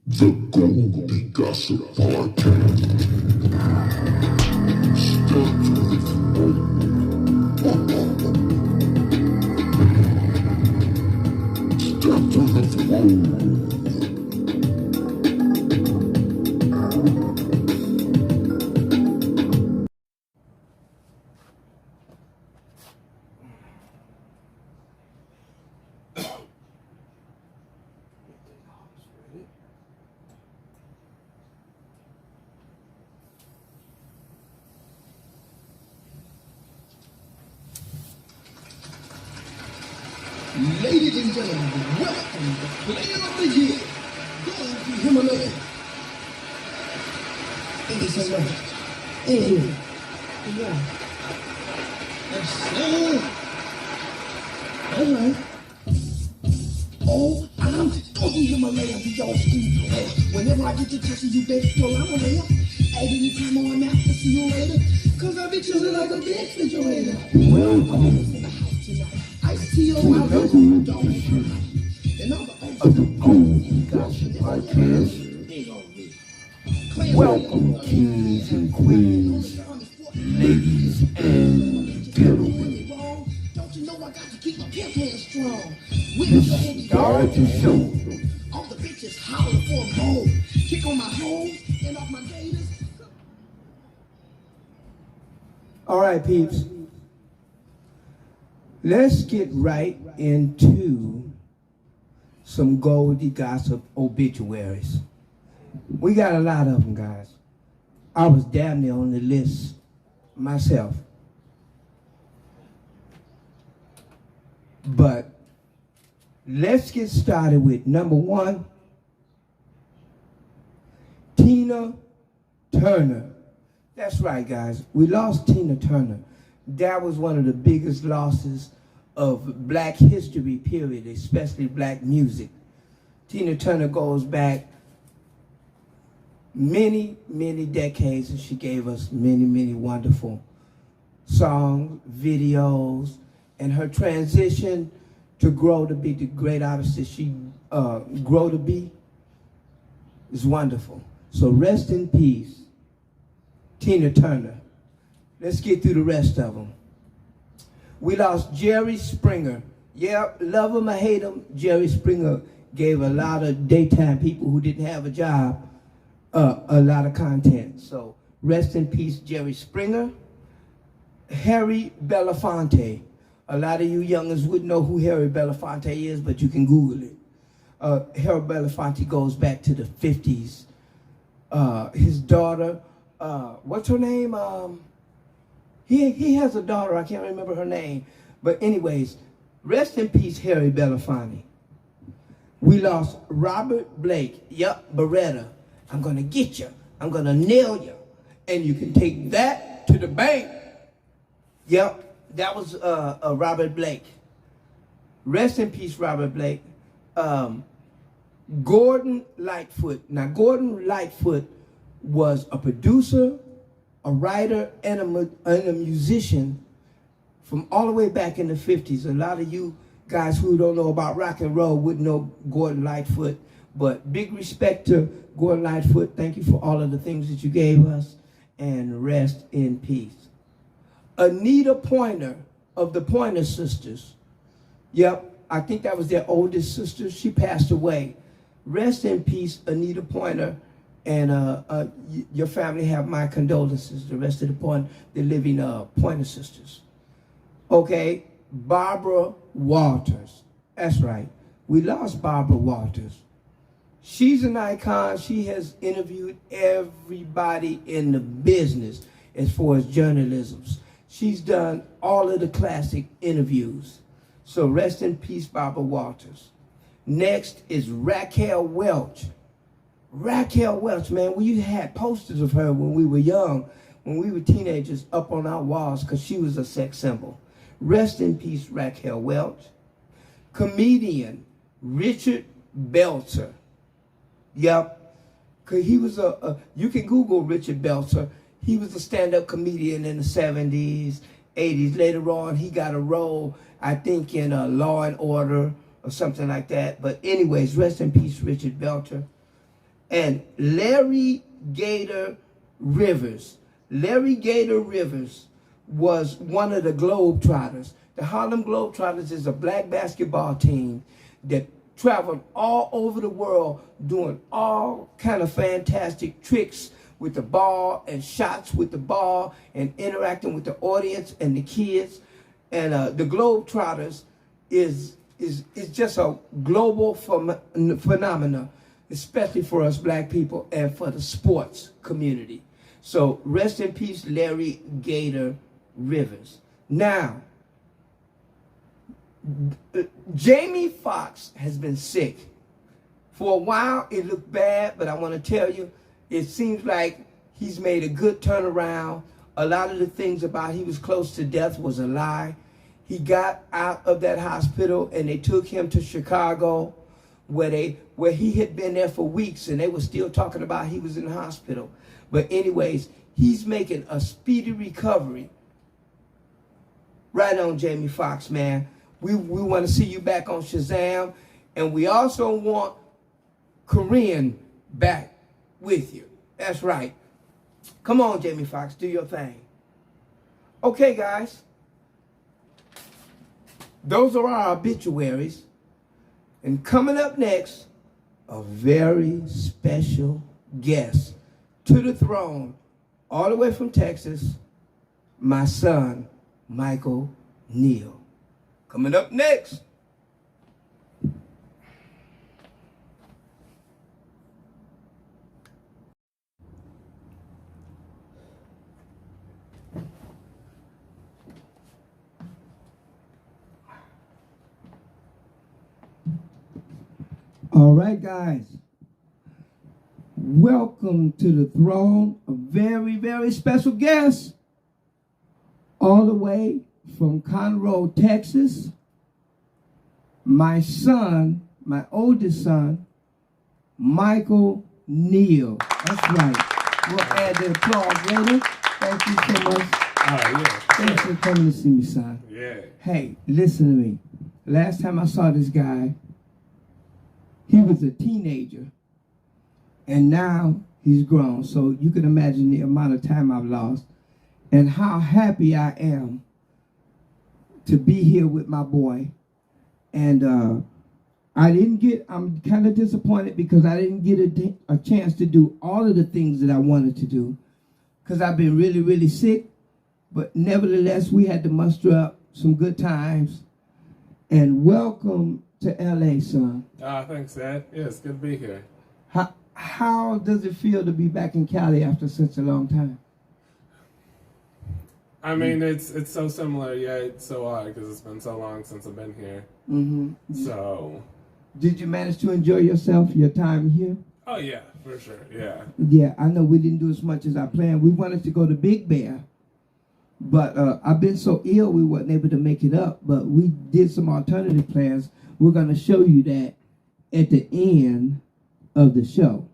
The Goldie Gossip Podcast. Step to the throne. Step to the throne. Ladies and gentlemen, welcome to Player of the Year, Goldie Himalaya. Thank you so much. Yeah. And so, all right. Oh, I'm Goldie Himalaya, be your student. Whenever I get to touching you, baby, well, I'm a layer. At any time on my mouth, I'll see you later. Cause I be chillin' like a big refrigerator. Welcome in the house tonight. To another edition of the Goldie Gossip Podcast. Welcome, kings and queens, ladies and gentlemen. Don't you know I got to keep my pimp hand strong? Let's start the show. All the bitches holler for a bone. Kick on my hoes and off my gators. All right, peeps. Let's get right into some Goldie Gossip obituaries. We got a lot of them, guys. I was damn near on the list myself. But let's get started with number one, Tina Turner. That's right, guys. We lost Tina Turner. That was one of the biggest losses of Black history, period, especially Black music. Tina Turner goes back many, many decades, and she gave us many, many wonderful songs, videos, and her transition to grow to be the great artist that she grow to be is wonderful. So rest in peace, Tina Turner. Let's get through the rest of them. We lost Jerry Springer. Yep, love him or hate him, Jerry Springer gave a lot of daytime people who didn't have a job a lot of content. So rest in peace, Jerry Springer. Harry Belafonte. A lot of you youngins wouldn't know who Harry Belafonte is, but you can Google it. Harry Belafonte goes back to the 50s. His daughter, what's her name? He has a daughter, I can't remember her name. But anyways, rest in peace, Harry Belafonte. We lost Robert Blake. Yup, Beretta. I'm gonna get you. I'm gonna nail you. And you can take that to the bank. Yep, that was Robert Blake. Rest in peace, Robert Blake. Gordon Lightfoot. Now, Gordon Lightfoot was a producer, a writer, and a musician from all the way back in the 50s. A lot of you guys who don't know about rock and roll wouldn't know Gordon Lightfoot, but big respect to Gordon Lightfoot. Thank you for all of the things that you gave us, and rest in peace. Anita Pointer of the Pointer Sisters. Yep, I think that was their oldest sister. She passed away. Rest in peace, Anita Pointer. And your family have my condolences. The rest of the living Pointer Sisters. Okay, Barbara Walters. That's right. We lost Barbara Walters. She's an icon. She has interviewed everybody in the business as far as journalism. She's done all of the classic interviews. So rest in peace, Barbara Walters. Next is Raquel Welch. Raquel Welch, man, we had posters of her when we were young, when we were teenagers, up on our walls because she was a sex symbol. Rest in peace, Raquel Welch. Comedian Richard Belzer. Yep, because he was you can Google Richard Belzer. He was a stand-up comedian in the 70s, 80s. Later on, he got a role, I think, in Law and Order or something like that. But anyways, rest in peace, Richard Belzer. and Larry Gator Rivers. Larry Gator Rivers was one of the Globetrotters. The Harlem Globetrotters is a black basketball team that traveled all over the world doing all kind of fantastic tricks with the ball and shots with the ball and interacting with the audience and the kids. And the Globetrotters is just a global phenomenon, especially for us black people and for the sports community. So rest in peace, Larry Gator Rivers. Now, Jamie Foxx has been sick. For a while, it looked bad, but I want to tell you, it seems like he's made a good turnaround. A lot of the things about he was close to death was a lie. He got out of that hospital and they took him to Chicago where he had been there for weeks and they were still talking about he was in the hospital. But anyways, he's making a speedy recovery. Right on, Jamie Foxx, man. We want to see you back on Shazam, and we also want Korean back with you. That's right. Come on, Jamie Foxx, do your thing. Okay, guys. Those are our obituaries. And coming up next, a very special guest to the throne, all the way from Texas, my son, Michael Neal. Coming up next. All right, guys. Welcome to the throne, a very, very special guest, all the way from Conroe, Texas. My son, my oldest son, Michael Neal. That's right. We'll add the applause later. Thank you so much. Yeah. Thanks for coming to see me, son. Yeah. Hey, listen to me. Last time I saw this guy, he was a teenager. And now he's grown. So you can imagine the amount of time I've lost and how happy I am to be here with my boy. And I'm kind of disappointed because I didn't get a chance to do all of the things that I wanted to do because I've been really, really sick. But nevertheless, we had to muster up some good times. And welcome to LA, son. Thanks, Dad. Yeah, it's good to be here. How does it feel to be back in Cali after such a long time? I mean, it's so similar, yet it's so odd because it's been so long since I've been here. Mm-hmm. So. Did you manage to enjoy yourself, your time here? Oh, yeah, for sure, yeah. Yeah, I know we didn't do as much as I planned. We wanted to go to Big Bear, but I've been so ill we weren't able to make it up, but we did some alternative plans. We're going to show you that at the end of the show.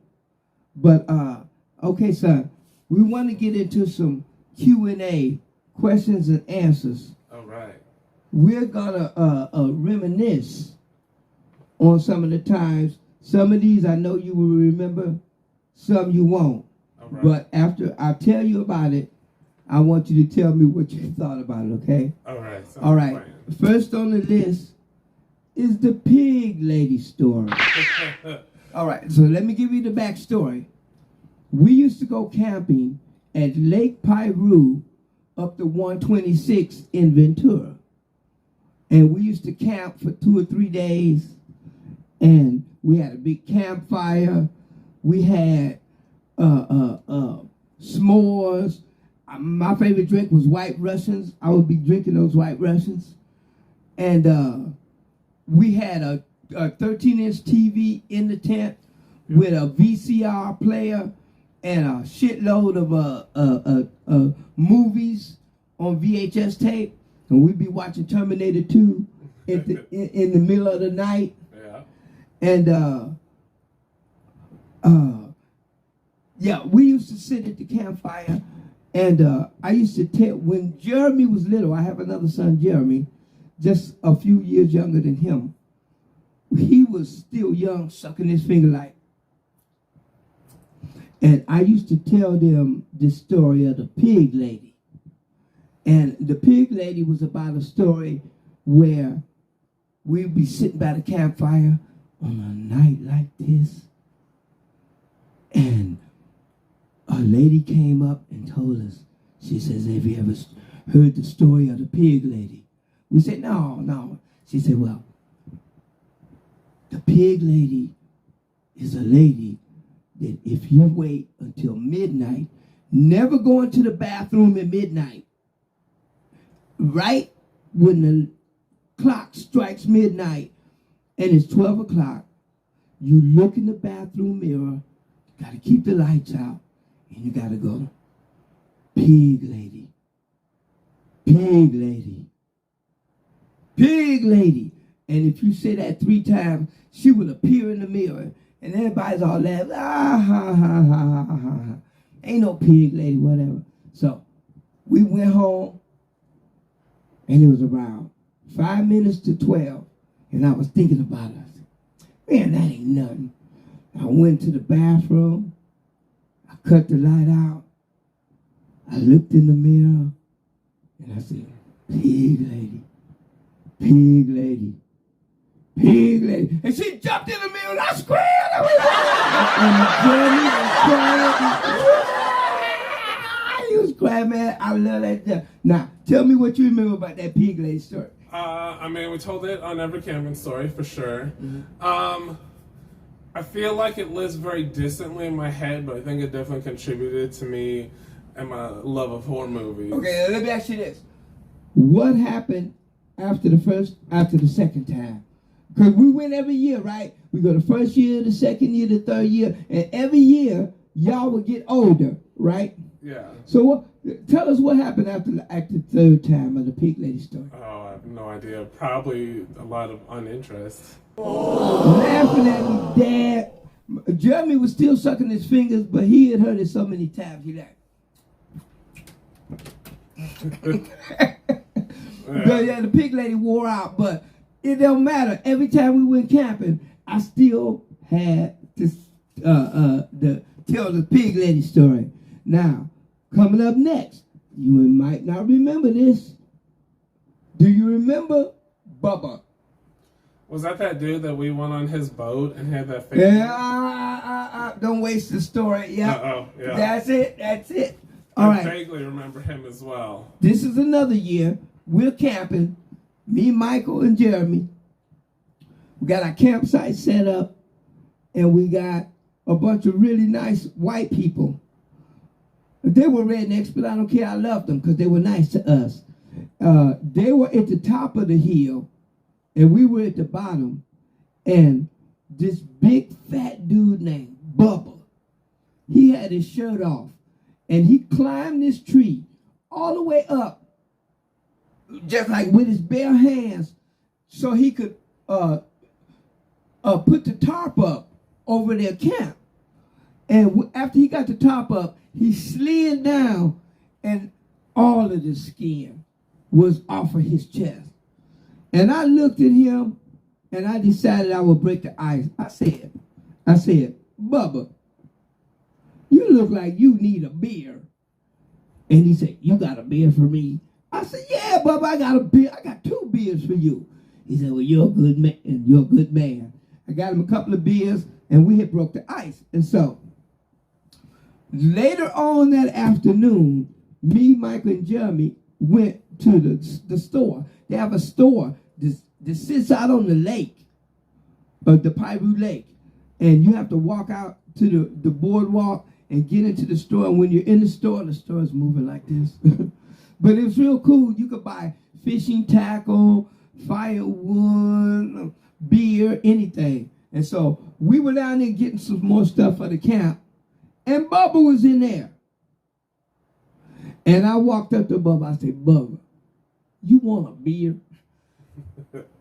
But, okay, son, we want to get into some Q&A, questions and answers. All right. We're going to reminisce on some of the times. Some of these I know you will remember, some you won't. All right. But after I tell you about it, I want you to tell me what you thought about it, okay? All right. All right. First on the list is the pig lady story. All right, so let me give you the backstory. We used to go camping at Lake Piru up to 126 in Ventura. And we used to camp for 2 or 3 days. And we had a big campfire. We had s'mores. My favorite drink was White Russians. I would be drinking those White Russians. And we had a 13-inch TV in the tent with a VCR player and a shitload of movies on VHS tape. And we'd be watching Terminator 2 in the middle of the night. Yeah. And yeah, we used to sit at the campfire. And I used to tell, when Jeremy was little, I have another son, Jeremy, just a few years younger than him. He was still young, sucking his finger like, And I used to tell them this story of the pig lady. And the pig lady was about a story where we'd be sitting by the campfire on a night like this. And a lady came up and told us, she says, have you ever heard the story of the pig lady? We said, no. She said, well, the pig lady is a lady that if you wait until midnight, never go into the bathroom at midnight, right when the clock strikes midnight and it's 12 o'clock, you look in the bathroom mirror, got to keep the lights out, and you got to go, pig lady, pig lady, pig lady. And if you say that 3 times, she will appear in the mirror, and everybody's all laughing, ha, ha, ha, ha, ha, ha. Ain't no pig lady, whatever. So we went home, and it was around 5 minutes to 12, and I was thinking about it. I said, man, that ain't nothing. I went to the bathroom, I cut the light out, I looked in the mirror, and I said, pig lady, pig lady, pig lady. And she jumped in the mirror, and I screamed. And he was crying, man. I love that. Now, tell me what you remember about that pig lady story. I mean, we told it on every camping story, for sure. Mm-hmm. I feel like it lives very distantly in my head, but I think it definitely contributed to me and my love of horror movies. Okay, let me ask you this. What happened after the second time? Because we went every year, right? We go the first year, the second year, the third year, and every year, y'all would get older, right? Yeah. So tell us what happened after the third time of the pig lady story. Oh, I have no idea. Probably a lot of uninterest. Laughing at me, Dad. Jeremy was still sucking his fingers, but he had heard it so many times. He like, yeah, the pig lady wore out, but it don't matter. Every time we went camping, I still had to tell the pig lady story. Now, coming up next, you might not remember this. Do you remember Bubba? Was that dude that we went on his boat and had that face? Yeah, don't waste the story. Yeah. Uh-oh, yeah. That's it. All right. I vaguely remember him as well. This is another year. We're camping. Me, Michael, and Jeremy. We got our campsite set up, and we got a bunch of really nice white people. They were rednecks, but I don't care. I loved them because they were nice to us. They were at the top of the hill, and we were at the bottom. And this big fat dude named Bubba, he had his shirt off, and he climbed this tree all the way up, just like with his bare hands, so he could put the tarp up over their camp. And after he got the top up, he slid down, and all of the skin was off of his chest. And I looked at him, and I decided I would break the ice. I said, Bubba, you look like you need a beer. And he said, you got a beer for me? I said, yeah, Bubba, I got a beer. I got 2 beers for you. He said, well, you're a good man. You're a good man. I got him a couple of beers, and we had broke the ice. And so later on that afternoon, me, Michael, and Jeremy went to the store. They have a store that sits out on the lake, the Piru Lake. And you have to walk out to the boardwalk and get into the store. And when you're in the store is moving like this. But it's real cool. You could buy fishing tackle, firewood, beer, anything. And so we were down there getting some more stuff for the camp. And Bubba was in there. And I walked up to Bubba. I said, Bubba, you want a beer?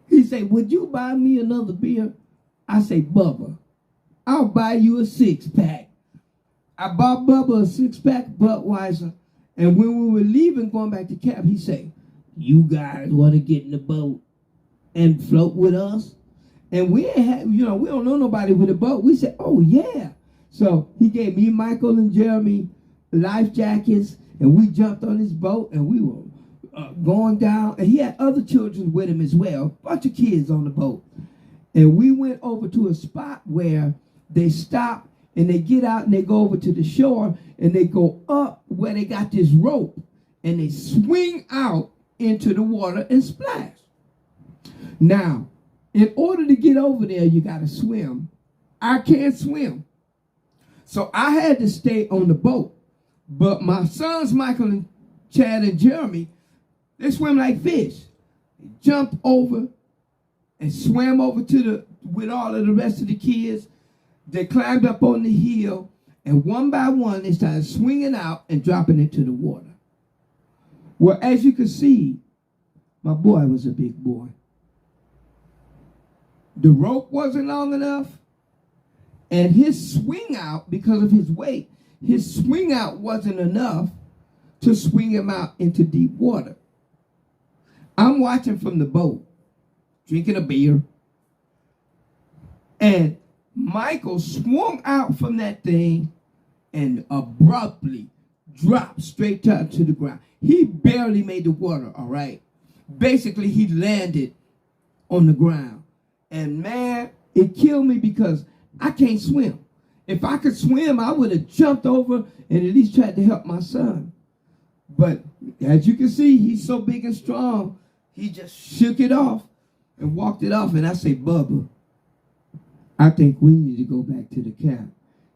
He said, would you buy me another beer? I say, Bubba, I'll buy you a 6-pack. I bought Bubba a 6-pack Budweiser. And when we were leaving, going back to camp, he said, you guys want to get in the boat and float with us? And we ain't had, we don't know nobody with a boat. We said, oh, yeah. So he gave me, Michael, and Jeremy life jackets, and we jumped on his boat, and we were going down. And he had other children with him as well, a bunch of kids on the boat. And we went over to a spot where they stop, and they get out, and they go over to the shore, and they go up where they got this rope, and they swing out into the water and splash. Now, in order to get over there, you got to swim. I can't swim. So I had to stay on the boat. But my sons, Michael and Chad and Jeremy, they swim like fish. They jumped over and swam over with all of the rest of the kids. They climbed up on the hill, and one by one, they started swinging out and dropping into the water. Well, as you can see, my boy was a big boy. The rope wasn't long enough, and his swing out, because of his weight, his swing out wasn't enough to swing him out into deep water. I'm watching from the boat, drinking a beer, and Michael swung out from that thing and abruptly dropped straight down to the ground. He barely made the water, all right? Basically, he landed on the ground. And man, it killed me because I can't swim. If I could swim, I would have jumped over and at least tried to help my son. But as you can see, he's so big and strong, he just shook it off and walked it off. And I say, Bubba, I think we need to go back to the camp.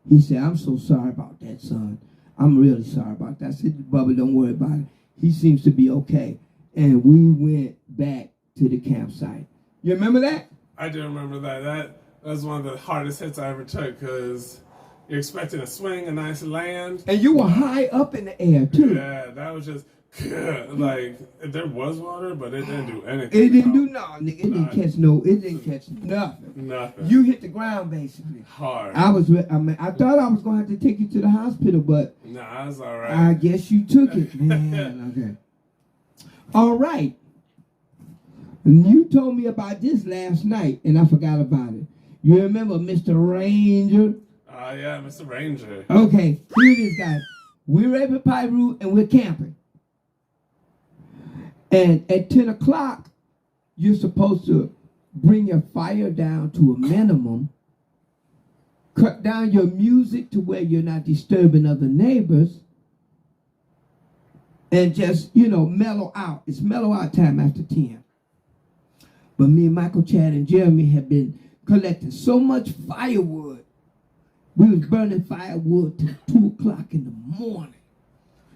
He said, I'm so sorry about that, son. I'm really sorry about that. I said, Bubba, don't worry about it. He seems to be okay. And we went back to the campsite. You remember that? I do remember that. That was one of the hardest hits I ever took because you're expecting a swing, a nice land. And you were high up in the air, too. Yeah, that was just, like, there was water, but it didn't do anything. It didn't do nothing, nigga. It didn't catch nothing. Nothing. You hit the ground, basically. Hard. I thought I was going to have to take you to the hospital, but Nah, it's all right. I guess you took it, man. Okay. All right. And you told me about this last night, and I forgot about it. You remember Mr. Ranger? Yeah, Mr. Ranger. Okay, here it is, guys. We're at Pyru, and we're camping. And at 10 o'clock, you're supposed to bring your fire down to a minimum, cut down your music to where you're not disturbing other neighbors, and just, mellow out. It's mellow out time after 10. But me and Michael, Chad, and Jeremy have been collecting so much firewood. We was burning firewood till 2 o'clock in the morning.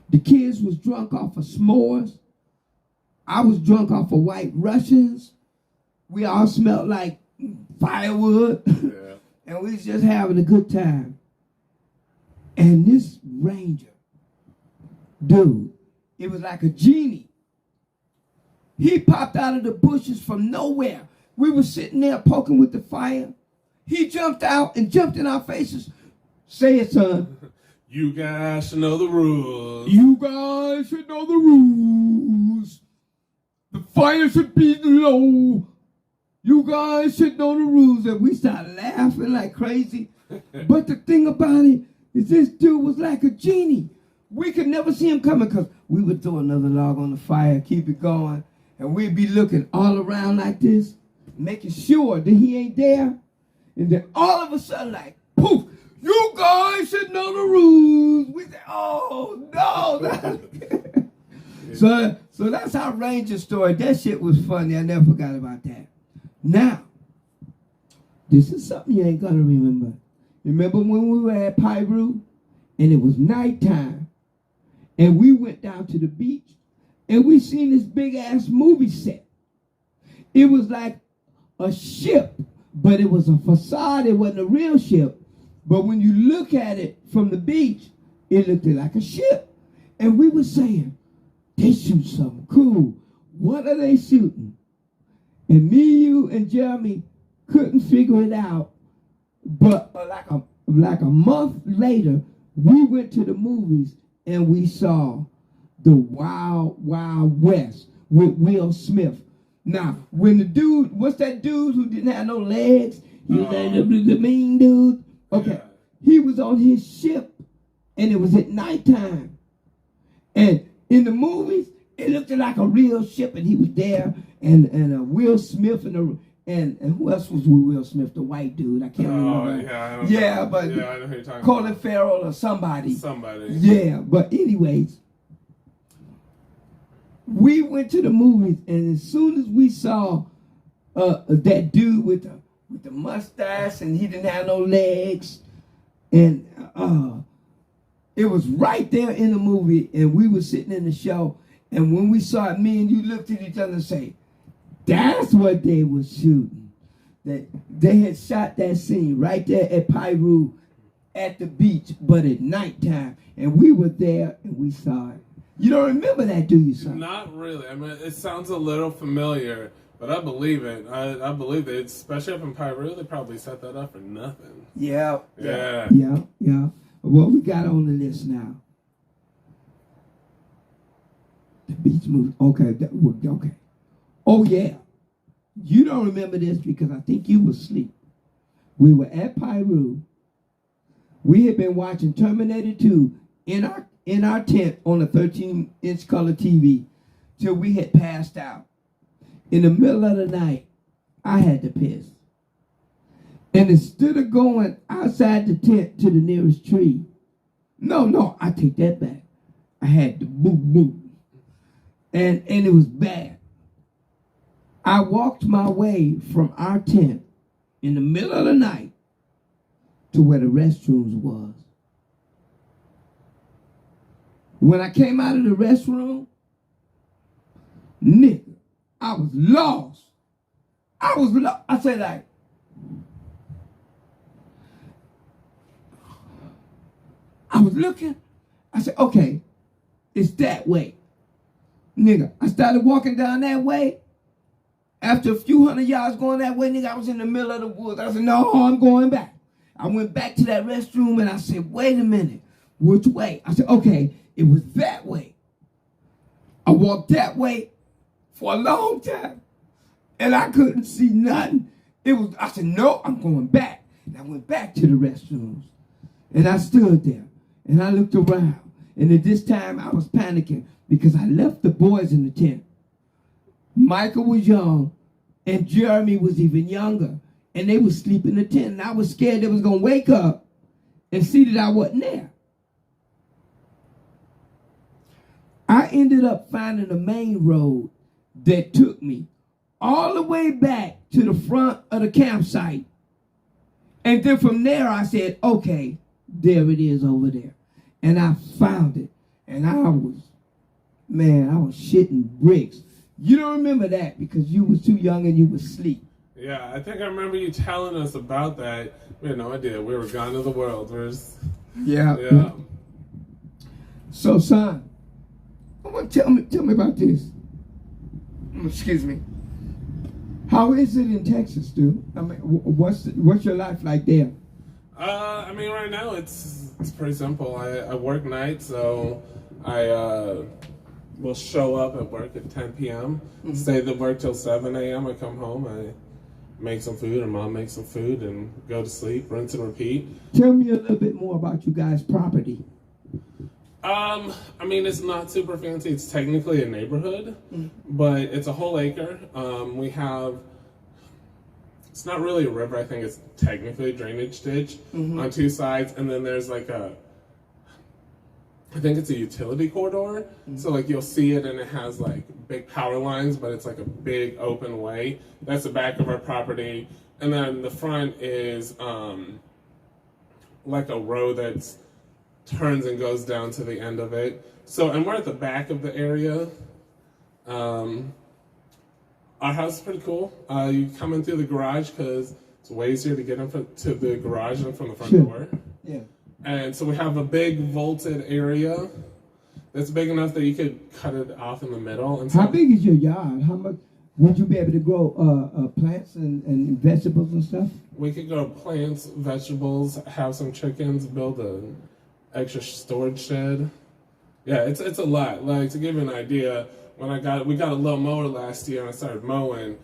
The kids was drunk off of s'mores. I was drunk off of White Russians. We all smelled like firewood. Yeah. And we was just having a good time. And this ranger, dude, it was like a genie. He popped out of the bushes from nowhere. We were sitting there poking with the fire. He jumped out and jumped in our faces. Say it, son. You guys should know the rules. You guys should know the rules. The fire should be low. You guys should know the rules. And we started laughing like crazy. But the thing about it is this dude was like a genie. We could never see him coming because we would throw another log on the fire, keep it going. And we'd be looking all around like this, making sure that he ain't there. And then all of a sudden, like, poof, you guys should know the rules. We said, oh, no. So that's our Ranger story. That shit was funny. I never forgot about that. Now, this is something you ain't going to remember. Remember when we were at Pyru and it was nighttime and we went down to the beach and we seen this big-ass movie set. It was like a ship, but it was a facade. It wasn't a real ship. But when you look at it from the beach, it looked like a ship. And we were saying, they shoot something cool. What are they shooting? And me, you, and Jeremy couldn't figure it out. But like a month later, we went to the movies and we saw The Wild Wild West with Will Smith. Now, when the dude, what's that dude who didn't have no legs? He was like the mean dude. Okay, he was on his ship, and it was at nighttime. And in the movies, it looked like a real ship, and he was there, and Will Smith and who else was with Will Smith? The white dude, I can't remember. Yeah, I don't know. But I know who you're talking Colin about. Farrell or somebody. Somebody. Yeah, but anyways, we went to the movies, and as soon as we saw that dude with the mustache, and he didn't have no legs, and it was right there in the movie, and we were sitting in the show, and when we saw it, me and you looked at each other and say, that's what they were shooting. That they had shot that scene right there at Piru at the beach, but at nighttime, and we were there and we saw it. You don't remember that, do you, son? Not really. I mean, it sounds a little familiar, but I believe it. I believe it, especially up in Piru. They probably set that up for nothing. Yeah. Yeah. What we got on the list now? The beach movie. Okay. Okay. Oh, yeah. You don't remember this because I think you were asleep. We were at Piru. We had been watching Terminator 2 in our tent on a 13-inch color TV till we had passed out. In the middle of the night, I had to piss. And instead of going outside the tent to the nearest tree, no, I take that back. I had to boop. And it was bad. I walked my way from our tent in the middle of the night to where the restrooms was. When I came out of the restroom, nigga, I was lost. I said like, I was looking. I said, okay, it's that way. Nigga, I started walking down that way. After a few hundred yards going that way, nigga, I was in the middle of the woods. I said, no, I'm going back. I went back to that restroom and I said, wait a minute, which way? I said, okay, it was that way. I walked that way for a long time and I couldn't see nothing. I said, no, I'm going back. And I went back to the restrooms and I stood there and I looked around. And at this time I was panicking because I left the boys in the tent. Michael was young, and Jeremy was even younger, and they were sleeping in the tent, and I was scared they was going to wake up and see that I wasn't there. I ended up finding a main road that took me all the way back to the front of the campsite, and then from there I said, okay, there it is over there, and I found it, and I was shitting bricks. You don't remember that because you was too young and you was asleep. Yeah, I think I remember you telling us about that. We had no idea. We were gone to the world. Yeah. So, son, I want to tell me about this. Excuse me. How is it in Texas, dude? I mean, what's your life like there? I mean, right now it's pretty simple. I work nights, so I will show up at work at 10 p.m., stay at work till 7 a.m. I come home, I make some food, or mom makes some food, and go to sleep, rinse and repeat. Tell me a little bit more about you guys' property. I mean, it's not super fancy. It's technically a neighborhood, but it's a whole acre. We have, it's not really a river, I think it's technically a drainage ditch on two sides, and then there's like I think it's a utility corridor, so like you'll see it and it has like big power lines, but it's like a big open way. That's the back of our property, and then the front is like a road that turns and goes down to the end of it. So, and we're at the back of the area. Our house is pretty cool. You come in through the garage because it's way easier to get to the garage than from the front door. Yeah. And so we have a big vaulted area that's big enough that you could cut it off in the middle. And so, how big is your yard? How much would you be able to grow plants and vegetables and stuff? We could grow plants, vegetables, have some chickens, build an extra storage shed. Yeah, it's a lot. Like, to give you an idea, when we got a little mower last year and I started mowing,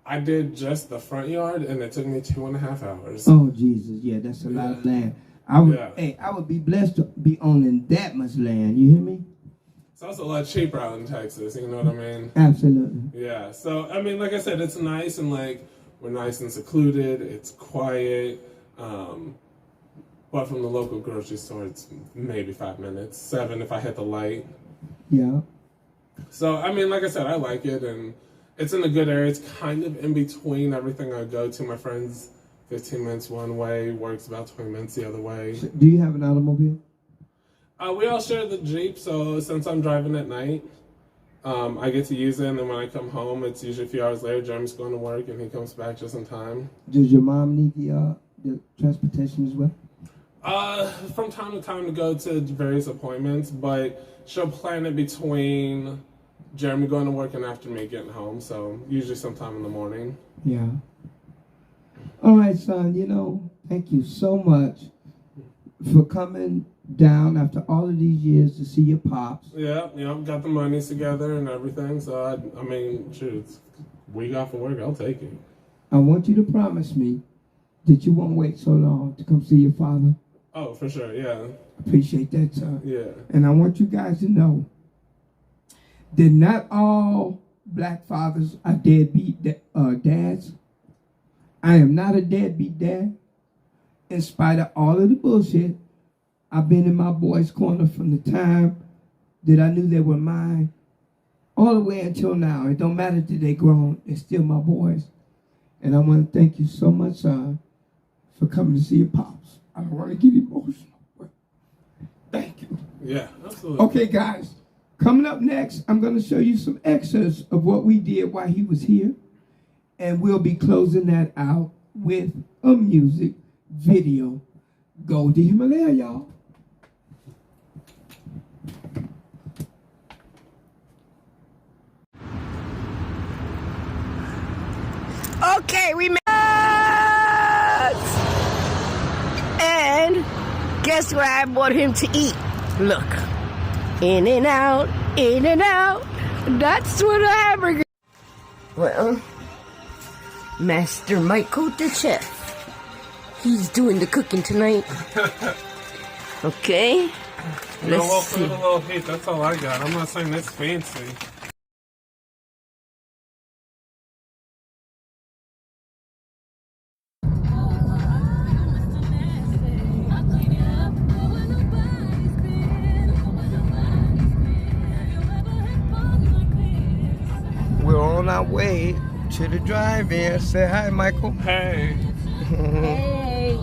I did just the front yard and it took me 2.5 hours. Oh, Jesus, yeah, that's a lot of land. I would be blessed to be owning that much land. You hear me? It's also a lot cheaper out in Texas, you know what I mean? Absolutely. Yeah, so, I mean, like I said, it's nice and, like, we're nice and secluded. It's quiet. But from the local grocery store, it's maybe 5 minutes. 7 if I hit the light. Yeah. So, I mean, like I said, I like it, and it's in a good area. It's kind of in between everything I go to. My friends, 15 minutes one way, works about 20 minutes the other way. So do you have an automobile? We all share the Jeep, so since I'm driving at night, I get to use it, and then when I come home, it's usually a few hours later. Jeremy's going to work, and he comes back just in time. Does your mom need the transportation as well? From time to time to go to various appointments, but she'll plan it between Jeremy going to work and after me getting home, so usually sometime in the morning. Yeah. All right, son, thank you so much for coming down after all of these years to see your pops. Yeah, got the monies together and everything, so I mean, shoot, week off of work, I'll take it. I want you to promise me that you won't wait so long to come see your father. Oh, for sure, yeah. Appreciate that, son. Yeah. And I want you guys to know that not all black fathers are deadbeat dads. I am not a deadbeat dad. In spite of all of the bullshit, I've been in my boys' corner from the time that I knew they were mine all the way until now. It don't matter that they grown, they're still my boys. And I want to thank you so much, son, for coming to see your pops. I don't want to get emotional, but thank you. Yeah, absolutely. Okay, guys, coming up next, I'm going to show you some excerpts of what we did while he was here. And we'll be closing that out with a music video. Goldie Himalaya, y'all. Okay, we made it! And guess what I bought him to eat? Look. In and out, in and out. That's what a hamburger. Well, Master Michael the chef. He's doing the cooking tonight. Okay. We'll put a little heat. That's all I got. I'm not saying it's fancy. We're on our way to the drive-in. Say hi, Michael. Hey. Hey.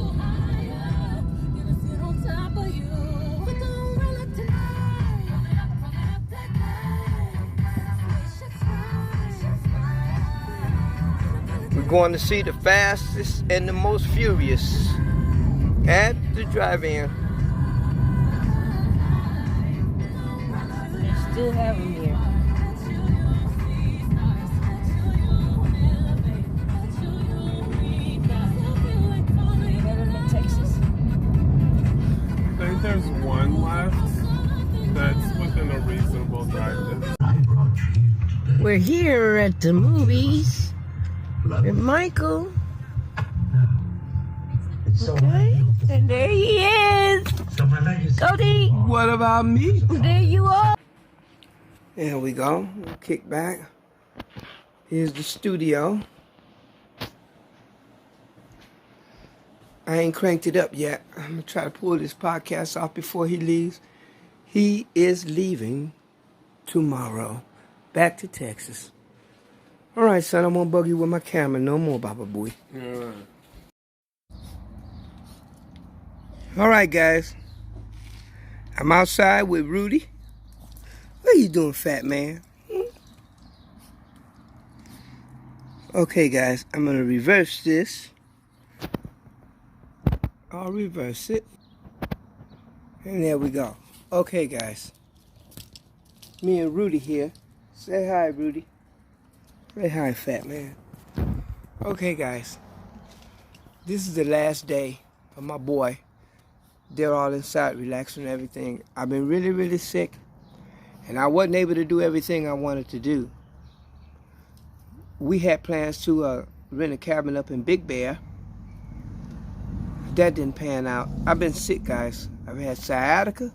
We're going to see the fastest and the most furious at the drive-in. Still have him here. I think there's one left that's within a reasonable drive distance. We're here at the movies with Michael. Okay, and there he is. Goldie, What about me? there you are. There we go. We'll kick back. Here's the studio. I ain't cranked it up yet. I'm going to try to pull this podcast off before he leaves. He is leaving tomorrow. Back to Texas. All right, son, I'm going to bug you with my camera. No more, Baba Boy. Yeah. All right, guys. I'm outside with Rudy. What are you doing, fat man? Okay, guys, I'm going to reverse this. I'll reverse it. And there we go. Okay, guys. Me and Rudy here. Say hi, Rudy. Say hi, fat man. Okay, guys. This is the last day of my boy. They're all inside relaxing and everything. I've been really, really sick. And I wasn't able to do everything I wanted to do. We had plans to rent a cabin up in Big Bear. that didn't pan out. I've been sick, guys. I've had sciatica,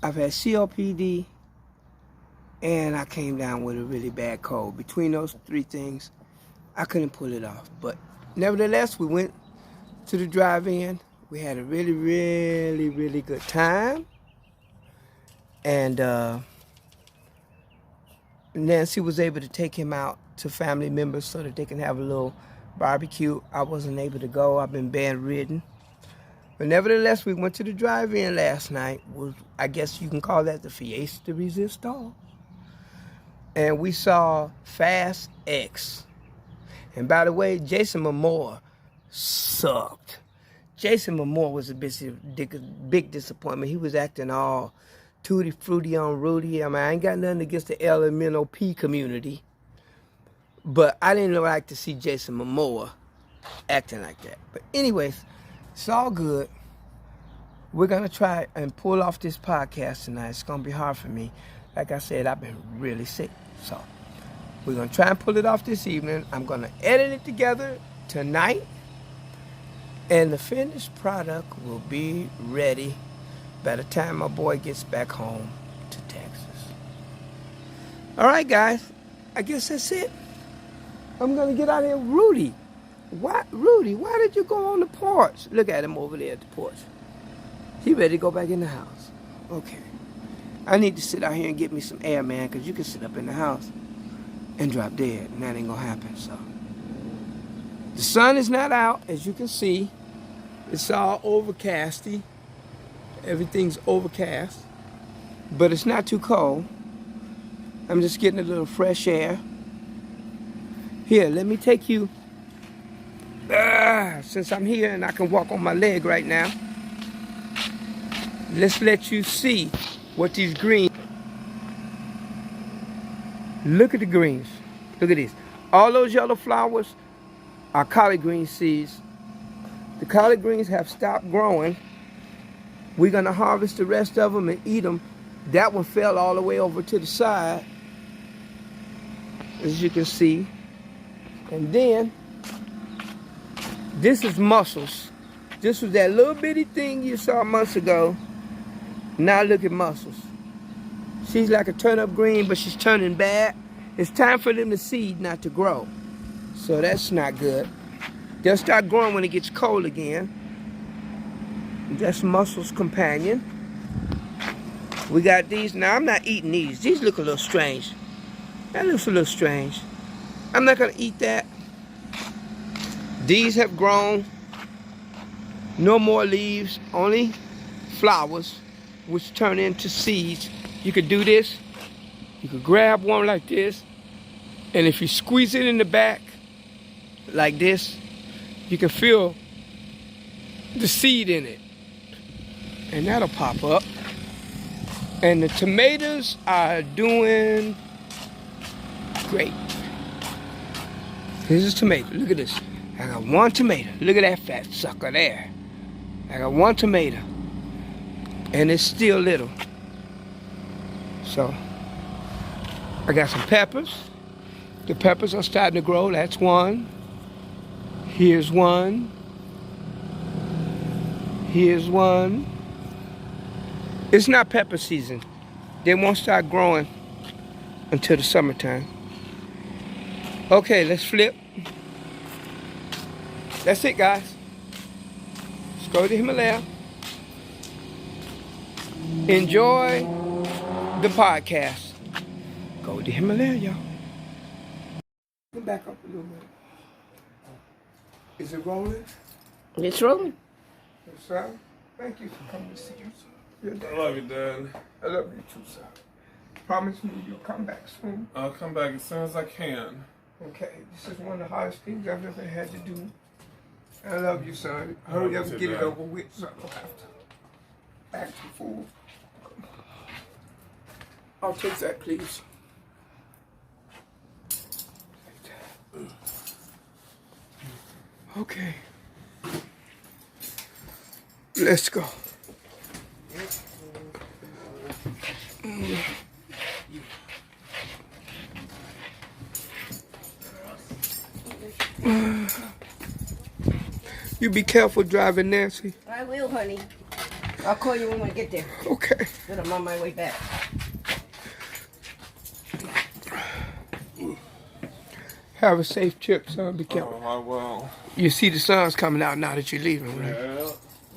I've had COPD, and I came down with a really bad cold. Between those three things, I couldn't pull it off. But nevertheless, we went to the drive-in. We had a really, really, really good time. And Nancy was able to take him out to family members so that they can have a little barbecue. I wasn't able to go. I've been bedridden. But nevertheless, we went to the drive-in last night. I guess you can call that the Fiesta Resistor. And we saw Fast X. And by the way, Jason Momoa sucked. Jason Momoa was a big disappointment. He was acting all tutti frutti on Rudy. I mean, I ain't got nothing against the LMNOP community. But I didn't like to see Jason Momoa acting like that. But anyways, it's all good. We're going to try and pull off this podcast tonight. It's going to be hard for me. Like I said, I've been really sick. So we're going to try and pull it off this evening. I'm going to edit it together tonight. And the finished product will be ready by the time my boy gets back home to Texas. All right, guys. I guess that's it. I'm going to get out of here. Rudy, why did you go on the porch? Look at him over there at the porch. He ready to go back in the house. Okay. I need to sit out here and get me some air, man, because you can sit up in the house and drop dead, and that ain't going to happen, so. The sun is not out, as you can see. It's all overcasty. Everything's overcast. But it's not too cold. I'm just getting a little fresh air. Here, let me take you. Since I'm here and I can walk on my leg right now, let's let you see what these greens. Look at the greens. Look at this. All those yellow flowers are collard green seeds. The collard greens have stopped growing. We're going to harvest the rest of them and eat them. That one fell all the way over to the side, as you can see. And then, this is mussels. This was that little bitty thing you saw months ago. Now look at mussels. She's like a turnip green, but she's turning bad. It's time for them to seed, not to grow. So that's not good. They'll start growing when it gets cold again. That's Mussel's companion. We got these. Now, I'm not eating these. These look a little strange. That looks a little strange. I'm not going to eat that. These have grown. No more leaves, only flowers, which turn into seeds. You could do this. You could grab one like this, and if you squeeze it in the back, like this, you can feel the seed in it. And that'll pop up. And the tomatoes are doing great. Here's a tomato. Look at this. I got one tomato. Look at that fat sucker there. I got one tomato. And it's still little. So, I got some peppers. The peppers are starting to grow. That's one. Here's one. Here's one. It's not pepper season. They won't start growing until the summertime. Okay, let's flip. That's it, guys. Let's go to Himalaya. Enjoy the podcast. Go to Himalaya, y'all. Back up a little bit. Is it rolling? It's rolling. Yes, sir. Thank you for coming to see us. I love you, Dad. I love you too, sir. Promise me you'll come back soon. I'll come back as soon as I can. Okay, this is one of the hardest things I've ever had to do. I love you, son. Hurry up and get it over with so I don't have to act a fool. I'll take that, please. Okay. Let's go. You be careful driving, Nancy. I will, honey. I'll call you when I get there. Okay. But I'm on my way back. Have a safe trip, son. Be careful. Oh, I will. You see the sun's coming out now that you're leaving, right?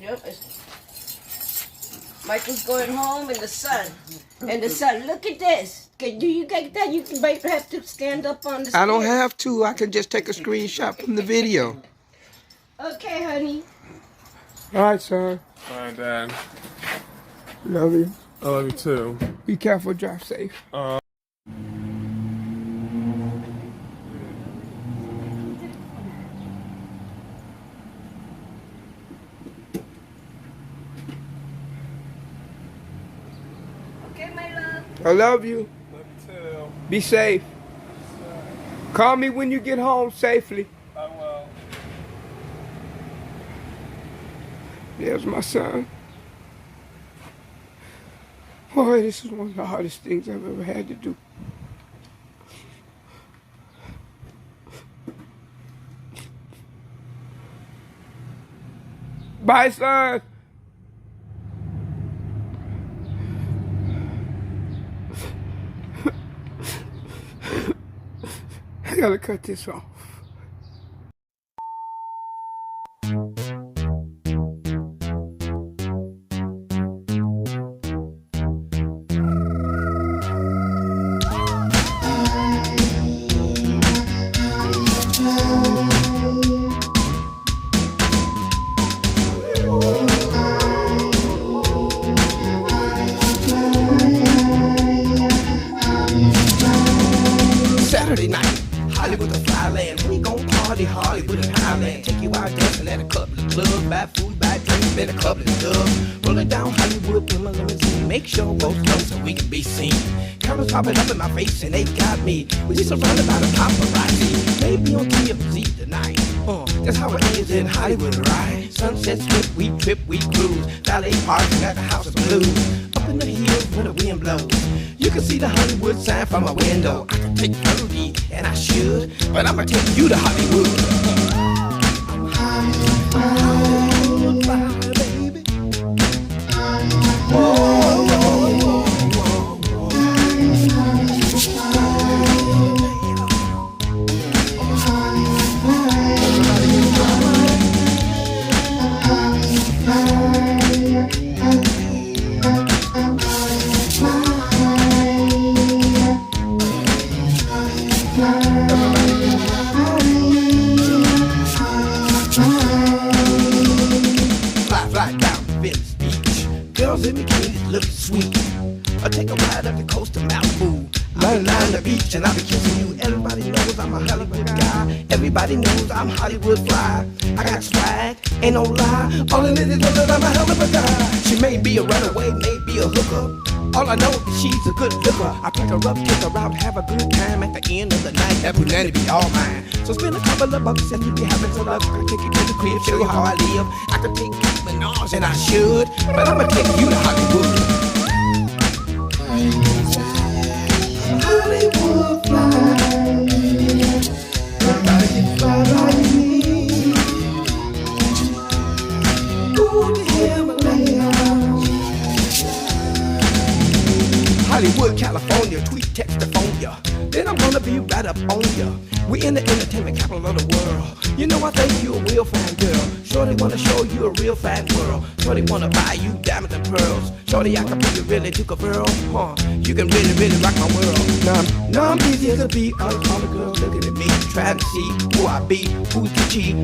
Yeah. Yep. Michael's going home in the sun. And the sun. Look at this. Do you get that? You might have to stand up on the I don't stairs. have to. I can just take a screenshot from the video. Okay, honey. All right, son. Bye, Dad. Love you. I love you too. Be careful. Drive safe. Okay, my love. I love you. Love you too. Be safe. Call me when you get home safely. I will. There's my son. Boy, this is one of the hardest things I've ever had to do. Bye, son. I gotta cut this off. Saturday night, Hollywood the Flyland. We gon' party Hollywood and Highland. Take you out dancing at a couple of clubs. Buy food, buy drinks, spend a couple of dubs. Rolling down Hollywood in my limousine. Make sure both come so we can be seen. Cameras popping up in my face and they got me. We surrounded by the paparazzi. Maybe on TMZ tonight. That's how it is in Hollywood, right? Sunset strip, we trip, we cruise. Valet parking at the House of Blues. Up in the hills where the wind blows. You can see the Hollywood sign from my window. I can take 30, and I should, but I'ma take you to Hollywood. Hollywood, Hollywood, baby. Whoa, whoa, whoa, Fly down to Venice Beach. Girls in bikinis look sweet. I take a ride up the coast of Malibu. Lying on the beach and I'll be kissing you. Everybody knows I'm a Hollywood guy. Everybody knows I'm Hollywood fly. I got swag, ain't no lie. All in it is that I'm a hell of a guy. She may be a runaway, may be a hooker. All I know is she's a good looker. I pick her up, kick her out, have a good time. At the end of the night, that punani be all mine. So spend a couple of bucks and you be having some luck. I can take you to the crib, show you how I live. I could take you to Menage and I should, but I'ma take you to Hollywood. Hollywood fly. Everybody can fly like me. Go to Himalaya. Hollywood, California, tweet, text to phone ya. Then I'm gonna be right up on ya. We in the entertainment capital of the world. You know I think you a real fine girl. Shorty wanna show you a real fine world. Shorty wanna buy you diamonds and pearls. Shorty, I can put you really took a pearl. You can really, really rock my world. Now I'm busy as a bee. All the girls looking at me, trying to see who I be, who's the cheat.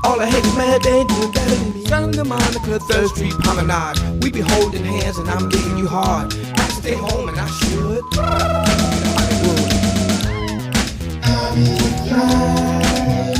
All the haters mad, they ain't doing better than me. Sunday Monica, Third Street Promenade. We be holding hands and I'm digging you hard. I stay home and I should. Hollywood. Hollywood.